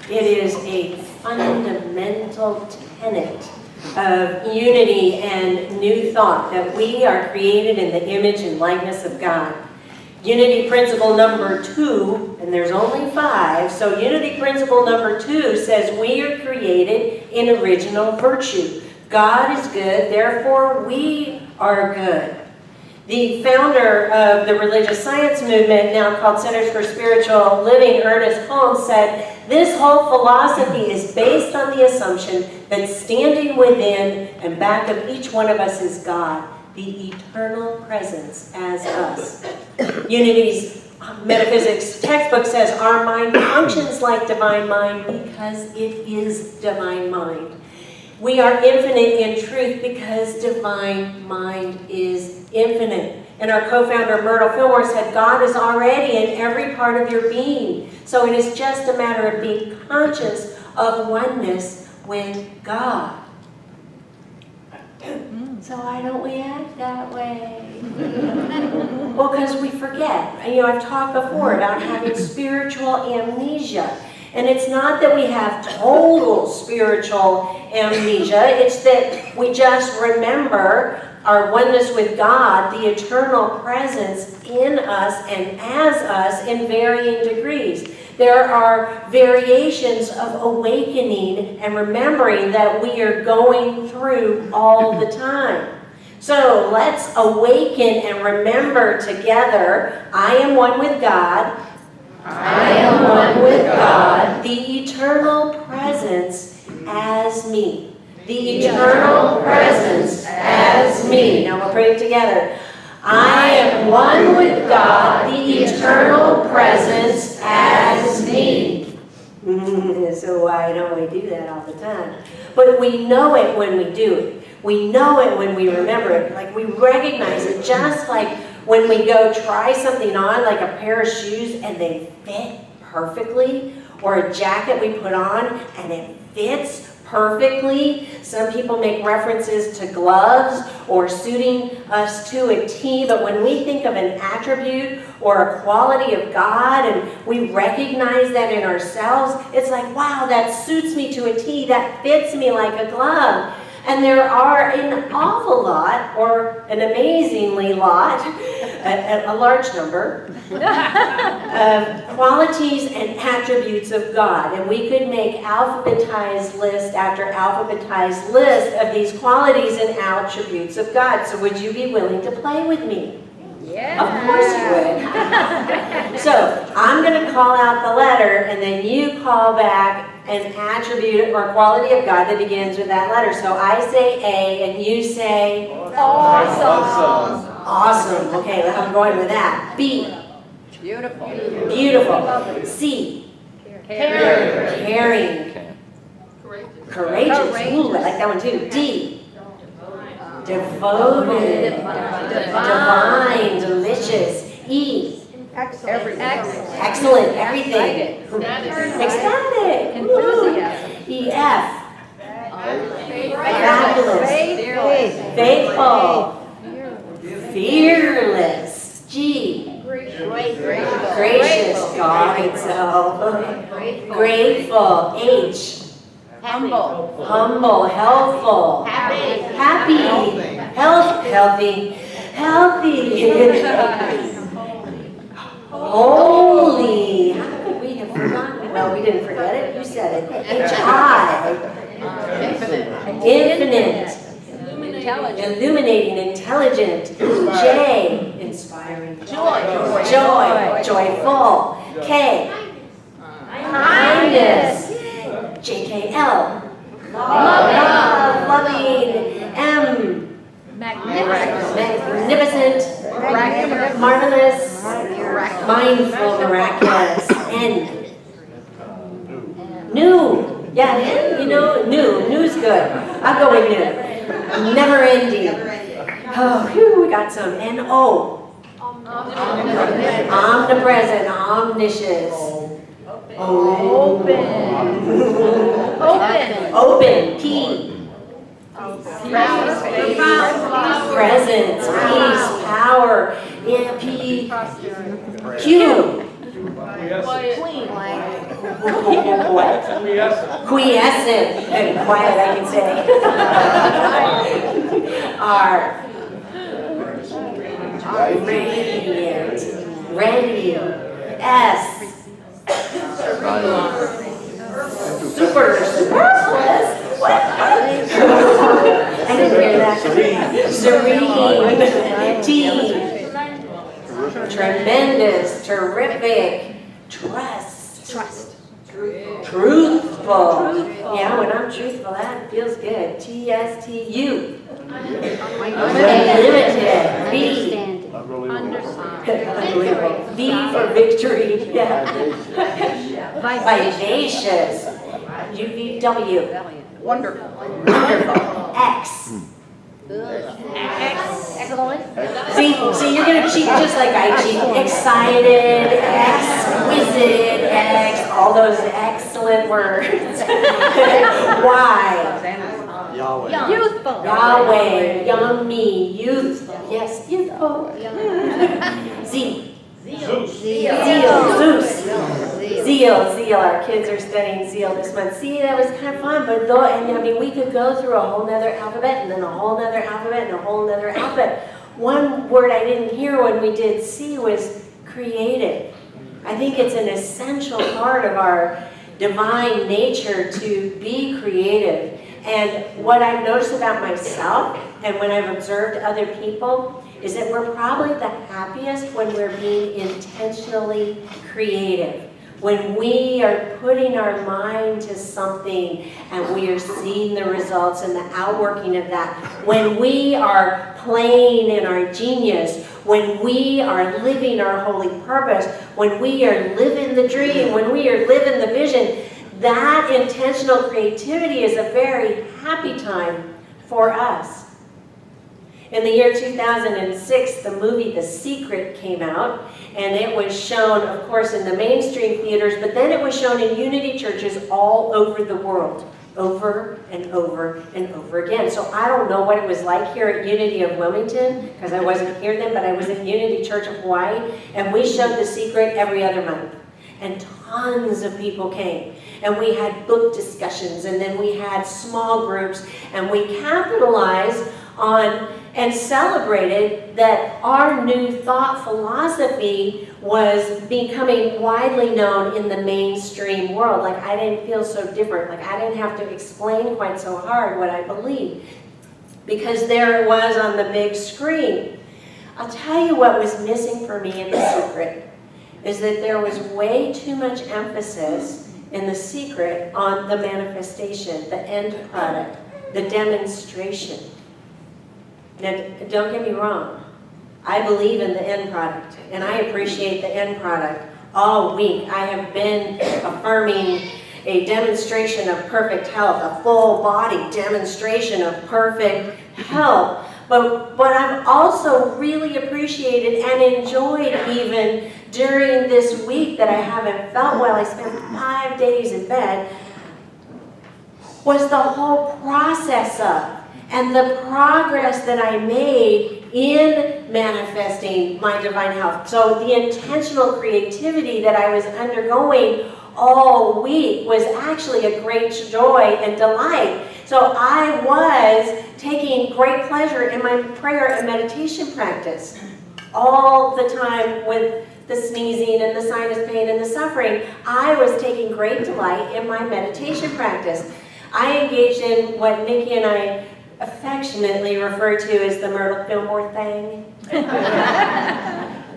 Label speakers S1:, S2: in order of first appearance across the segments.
S1: It is a fundamental tenet of unity and new thought that we are created in the image and likeness of God. Unity principle number 2, and there's only 5, so unity principle number 2 says we are created in original virtue. God is good, therefore we are good. The founder of the religious science movement, now called Centers for Spiritual Living, Ernest Holmes, said, "This whole philosophy is based on the assumption that standing within and back of each one of us is God, the eternal presence as us." Unity's metaphysics textbook says our mind functions like divine mind because it is divine mind. We are infinite in truth because divine mind is infinite. And our co-founder Myrtle Fillmore said, God is already in every part of your being. So it is just a matter of being conscious of oneness with God. So why don't we act that way? Well, because we forget. I've talked before about having spiritual amnesia. And it's not that we have total spiritual amnesia. It's that we just remember our oneness with God, the eternal presence in us and as us in varying degrees. There are variations of awakening and remembering that we are going through all the time. So let's awaken and remember together, I am one with God. I am one with God, the eternal presence as me. The eternal presence as me. Now we'll pray it together. I am one with God, the eternal presence as me. So why don't we do that all the time? But we know it when we do it. We know it when we remember it. Like we recognize it, just like when we go try something on, like a pair of shoes, and they fit perfectly, or a jacket we put on and it fits perfectly. Some people make references to gloves or suiting us to a T, but when we think of an attribute or a quality of God and we recognize that in ourselves, it's like, wow, that suits me to a T, that fits me like a glove. And there are an awful lot, or an amazingly lot, a large number, of qualities and attributes of God. And we could make alphabetized list after alphabetized list of these qualities and attributes of God. So would you be willing to play with me?
S2: Yeah.
S1: Of course you would. So I'm going to call out the letter, and then you call back an attribute or quality of God that begins with that letter. So I say A, and you say?
S2: Awesome.
S1: Awesome. Okay, I'm going with that. B.
S2: Beautiful.
S1: Beautiful. C. Caring. Courageous. Ooh, I like that one too. D. Devoted. Divine. Delicious. E. Excellent. Everything. Ecstatic.
S2: Enthusiasm.
S1: EF. Fabulous. Faithful. Fearless. G. Gracious. God itself. Grateful. H. Humble. Healthful. Happy. Healthy. Holy. How could we have forgotten? Well, we didn't forget it. You said it. H-I. Infinite. Illuminating. Intelligent. J. Inspiring. Joyful. K. Kindness. J-K-L. Loving. M. Magnificent. Marvelous. Mindful. Miraculous. N. New. Yeah, new's good. I'll go with new. Never ending. Oh, whew, we got some. N-O. Omnipresent. Omniscious. Open. P. Presence, peace, power, P, Q. What? Quiescent. And quiet, I can say. R. Radiant. Ready. S. Super. What? I didn't hear that. Serene. T. Tremendous. Terrific. Trust. Truthful. Yeah, when I'm truthful, that feels good. TSTU. Unlimited. V. Unbelievable. V for victory. Yeah. Vivacious. UVW.
S2: Wonderful.
S1: X.
S2: Excellent.
S1: See, you're gonna cheat just like I cheat. Excited, exquisite, all those excellent words. Y.
S3: Yahweh.
S2: Youthful.
S1: Yahweh, yummy, youthful. Yes, youthful. Z. Zeal. Our kids are studying Zeal this month. See, that was kind of fun, but though, and I mean, we could go through a whole nother alphabet, and then a whole nother alphabet, and a whole nother alphabet. One word I didn't hear when we did C was creative. I think it's an essential part of our divine nature to be creative. And what I've noticed about myself, and when I've observed other people, is that we're probably the happiest when we're being intentionally creative. When we are putting our mind to something and we are seeing the results and the outworking of that. When we are playing in our genius, when we are living our holy purpose, when we are living the dream, when we are living the vision, that intentional creativity is a very happy time for us. In the year 2006, the movie The Secret came out, and it was shown, of course, in the mainstream theaters, but then it was shown in Unity churches all over the world, over and over and over again. So I don't know what it was like here at Unity of Wilmington, because I wasn't here then, but I was at Unity Church of Hawaii, and we showed The Secret every other month. And tons of people came. And we had book discussions, and then we had small groups, and we capitalized on and celebrated that our new thought philosophy was becoming widely known in the mainstream world. Like, I didn't feel so different. Like, I didn't have to explain quite so hard what I believed, because there it was on the big screen. I'll tell you what was missing for me in The Secret is that there was way too much emphasis in The Secret on the manifestation, the end product, the demonstration. Now, don't get me wrong. I believe in the end product, and I appreciate the end product. All week, I have been affirming a demonstration of perfect health, a full body demonstration of perfect health. But I've also really appreciated and enjoyed even during this week that I haven't felt well, I spent 5 days in bed, was the whole process of and the progress that I made in manifesting my divine health. So the intentional creativity that I was undergoing all week was actually a great joy and delight. So I was taking great pleasure in my prayer and meditation practice all the time with the sneezing and the sinus pain and the suffering. I was taking great delight in my meditation practice. I engaged in what Nikki and I affectionately refer to as the Myrtle Fillmore thing.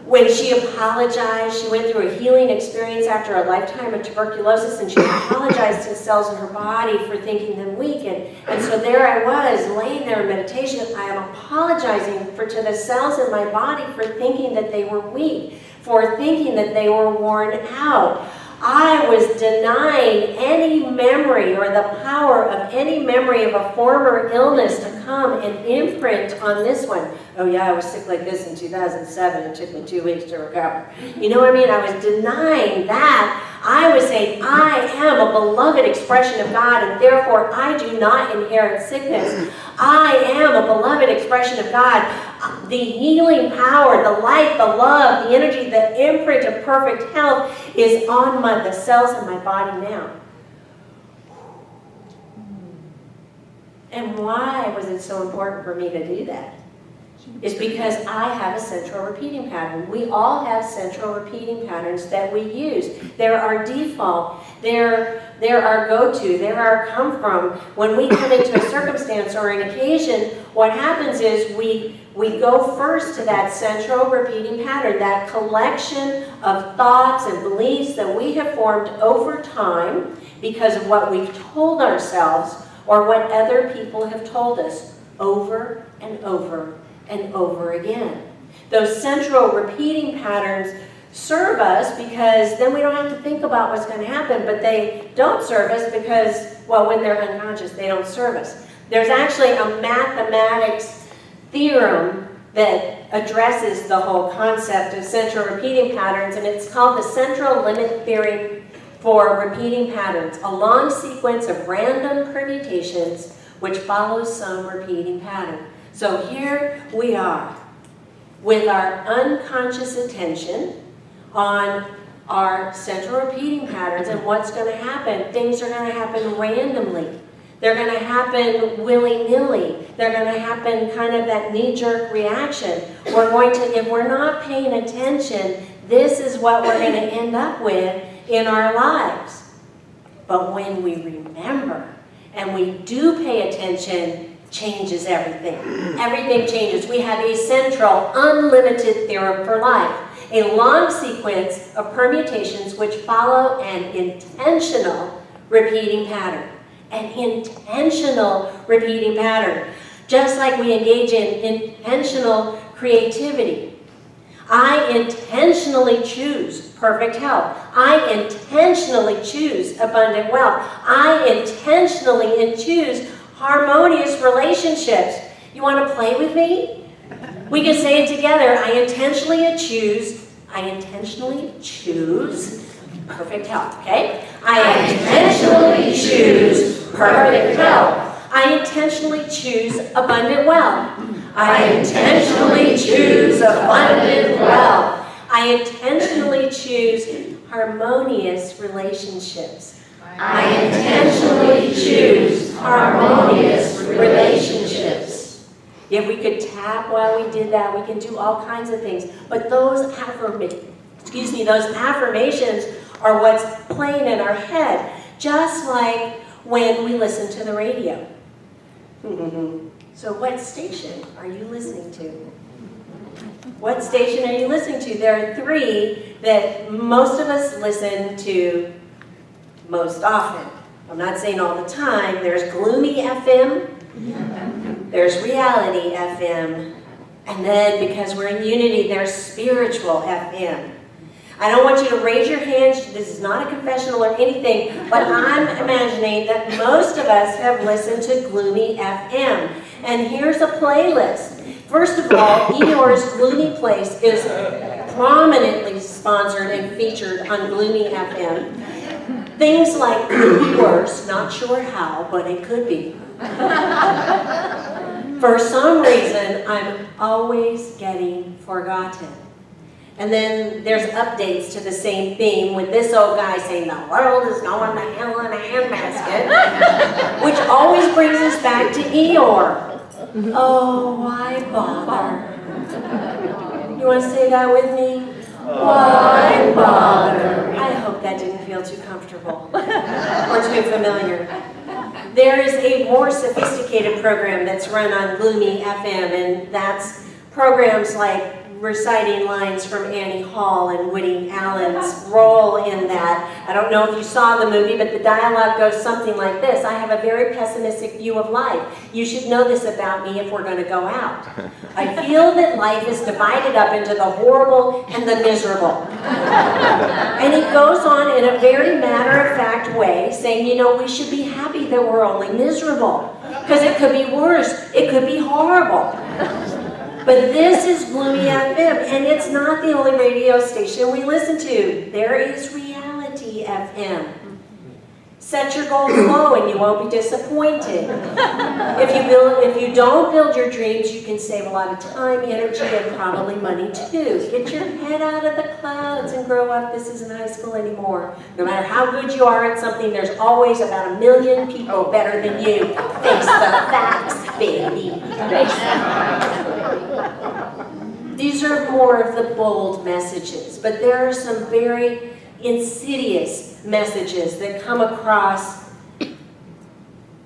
S1: When she apologized, she went through a healing experience after a lifetime of tuberculosis, and she apologized to cells in her body for thinking them weak. And so there I was, laying there in meditation. I am apologizing to the cells in my body for thinking that they were weak, for thinking that they were worn out. I was denying any memory or the power of any memory of a former illness to come and imprint on this one. Oh yeah, I was sick like this in 2007. It took me 2 weeks to recover. You know what I mean? I was denying that. I was saying, I am a beloved expression of God, and therefore I do not inherit sickness. I am a beloved expression of God. The healing power, the light, the love, the energy, the imprint of perfect health is on the cells in my body now. And why was it so important for me to do that? It's because I have a central repeating pattern. We all have central repeating patterns that we use. They're our default. They're our go-to. They're our come from. When we come into a circumstance or an occasion, what happens is we go first to that central repeating pattern, that collection of thoughts and beliefs that we have formed over time because of what we've told ourselves or what other people have told us over and over and over again. Those central repeating patterns serve us because then we don't have to think about what's going to happen, but they don't serve us because, well, when they're unconscious, they don't serve us. There's actually a mathematics theorem that addresses the whole concept of central repeating patterns, and it's called the central limit theory for repeating patterns, a long sequence of random permutations which follows some repeating pattern. So here we are with our unconscious attention on our central repeating patterns, and what's going to happen? Things are going to happen randomly. They're going to happen willy-nilly. They're going to happen kind of that knee-jerk reaction. We're going to, if we're not paying attention, this is what we're going to end up with in our lives. But when we remember and we do pay attention, changes everything. Everything changes. We have a central, unlimited theorem for life. A long sequence of permutations which follow an intentional repeating pattern. An intentional repeating pattern. Just like we engage in intentional creativity. I intentionally choose perfect health. I intentionally choose abundant wealth. I intentionally choose harmonious relationships. You want to play with me? We can say it together. I intentionally choose perfect health, okay? I intentionally choose perfect health. I intentionally choose abundant wealth. I intentionally choose abundant wealth. I intentionally choose harmonious relationships. I intentionally choose harmonious relationships. If we could tap while we did that, we can do all kinds of things. But those affirmations are what's playing in our head, just like when we listen to the radio. So what station are you listening to? What station are you listening to? There are three that most of us listen to most often. I'm not saying all the time. There's Gloomy FM, there's Reality FM, and then because we're in unity, there's Spiritual FM. I don't want you to raise your hands. This is not a confessional or anything, but I'm imagining that most of us have listened to Gloomy FM. And here's a playlist. First of all, Eeyore's Gloomy Place is prominently sponsored and featured on Gloomy FM. Things like could be worse, not sure how, but it could be. For some reason, I'm always getting forgotten. And then there's updates to the same theme with this old guy saying the world is going to hell in a handbasket, which always brings us back to Eeyore. Oh, why bother? You want to say that with me? Why bother? I hope that didn't feel too comfortable or too familiar. There is a more sophisticated program that's run on Gloomy FM, and that's programs like reciting lines from Annie Hall and Woody Allen's role in that. I don't know if you saw the movie, but the dialogue goes something like this. I have a very pessimistic view of life. You should know this about me if we're going to go out. I feel that life is divided up into the horrible and the miserable. And he goes on in a very matter-of-fact way, saying, you know, we should be happy that we're only miserable. Because it could be worse. It could be horrible. But this is Gloomy FM, and it's not the only radio station we listen to. There is Reality FM. Set your goals low and you won't be disappointed. If you don't build your dreams, you can save a lot of time, energy, and probably money too. Get your head out of the clouds and grow up. This isn't high school anymore. No matter how good you are at something, there's always about 1 million people better than you. Face the facts, baby. These are more of the bold messages, but there are some very insidious messages that come across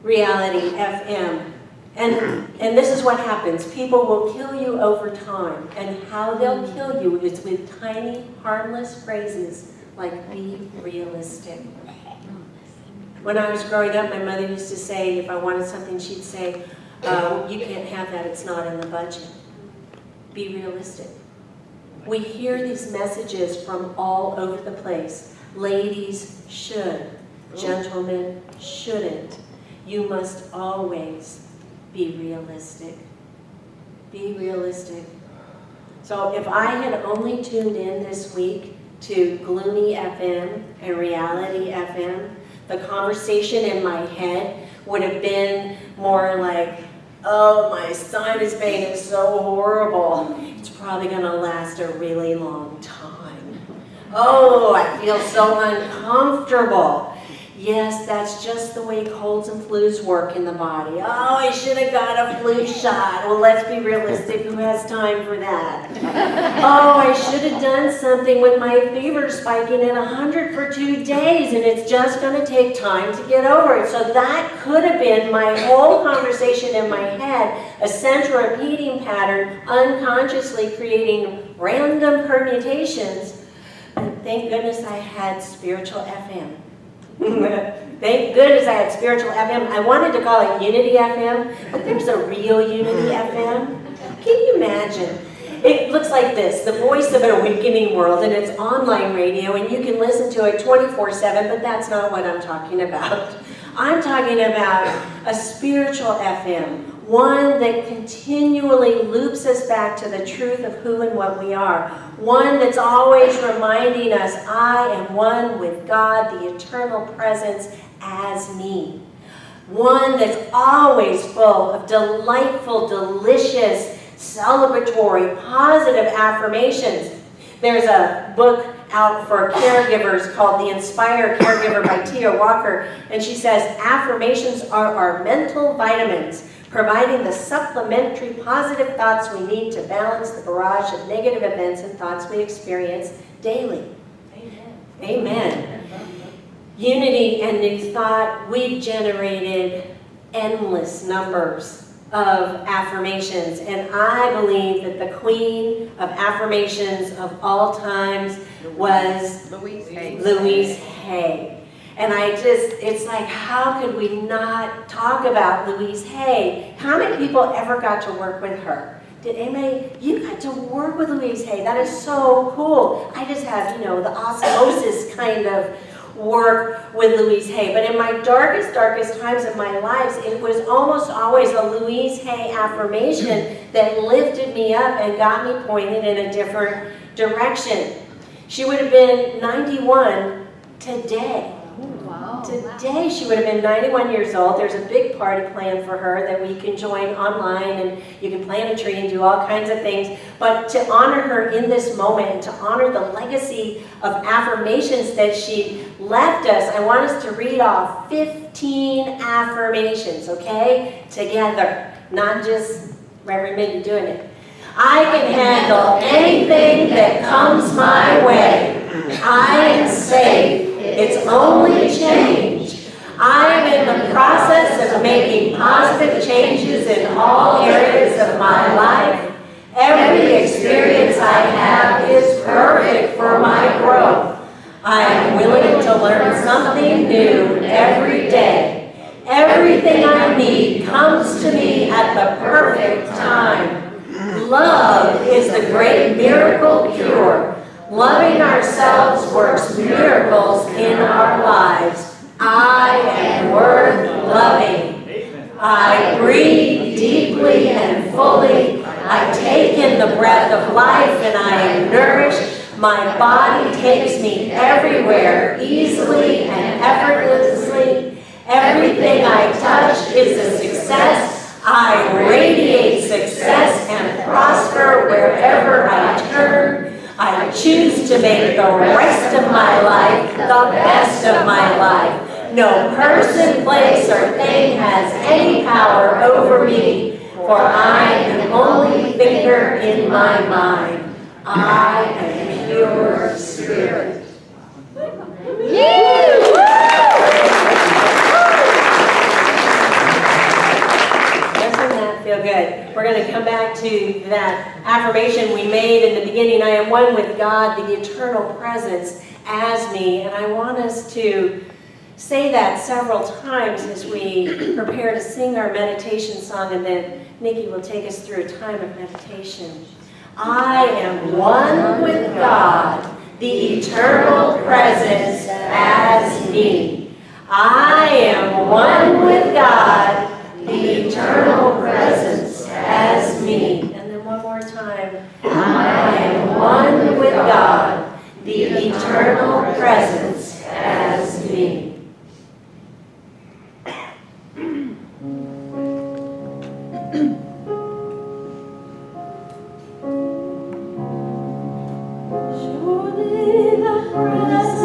S1: Reality FM. And this is what happens. People will kill you over time. And how they'll kill you is with tiny, harmless phrases like, be realistic. When I was growing up, my mother used to say, if I wanted something, she'd say, you can't have that, it's not in the budget. Be realistic. We hear these messages from all over the place. Ladies should. Gentlemen shouldn't. You must always be realistic. Be realistic. So if I had only tuned in this week to Gloomy FM and Reality FM, the conversation in my head would have been more like, oh, my sinus pain is so horrible. It's probably going to last a really long time. Oh, I feel so uncomfortable. Yes, that's just the way colds and flus work in the body. Oh, I should have got a flu shot. Well, let's be realistic. Who has time for that? Oh, I should have done something with my fever spiking at 100 for 2 days, and it's just going to take time to get over it. So that could have been my whole conversation in my head, a central repeating pattern, unconsciously creating random permutations. And thank goodness I had spiritual FM. Thank goodness I had spiritual FM. I wanted to call it Unity FM, but there's a real Unity FM. Can you imagine? It looks like this, the voice of an awakening world, and it's online radio, and you can listen to it 24/7, but that's not what I'm talking about. I'm talking about a spiritual FM, one that continually loops us back to the truth of who and what we are, one that's always reminding us, I am one with God, the eternal presence as me. One that's always full of delightful, delicious, celebratory, positive affirmations. There's a book out for caregivers called The Inspire Caregiver by Tia Walker, and she says, affirmations are our mental vitamins, providing the supplementary positive thoughts we need to balance the barrage of negative events and thoughts we experience daily. Amen. Amen. Unity and New Thought, we've generated endless numbers of affirmations, and I believe that the queen of affirmations of all times was Louise Hay. And it's like, how could we not talk about Louise Hay? How many people ever got to work with her? Did anybody? You got to work with Louise Hay. That is so cool. I just have, the osmosis kind of work with Louise Hay. But in my darkest times of my life, it was almost always a Louise Hay affirmation that lifted me up and got me pointed in a different direction. She would have been 91 today. Today she would have been 91 years old. There's a big party planned for her that we can join online, and you can plant a tree and do all kinds of things. But to honor her in this moment, to honor the legacy of affirmations that she left us, I want us to read off 15 affirmations, okay? Together, not just Reverend Mindy doing it. I can handle anything that comes my way. I am safe. It's only change. I am in the process of making positive changes in all areas of my life. Every experience I have is perfect for my growth. I am willing to learn something new every day. Everything I need comes to me at the perfect time. Love is the great miracle cure. Loving ourselves works miracles in our lives. I am worth loving. I breathe deeply and fully. I take in the breath of life and I am nourished My body takes me everywhere, easily and effortlessly. Everything I touch is a success. I radiate success and prosper wherever I turn. I choose to make the rest of my life the best of my life. No person, place, or thing has any power over me, for I am the only thinker in my mind. I am pure spirit. Doesn't that feel good? We're going to come back to that affirmation we made in the beginning. I am one with God, the eternal presence as me. And I want us to say that several times as we prepare to sing our meditation song, and then Nikki will take us through a time of meditation. I am one with God, the eternal presence as me. I am one with God, the eternal presence as me. And then one more time. I am one with God, the eternal presence as me. Surely the presence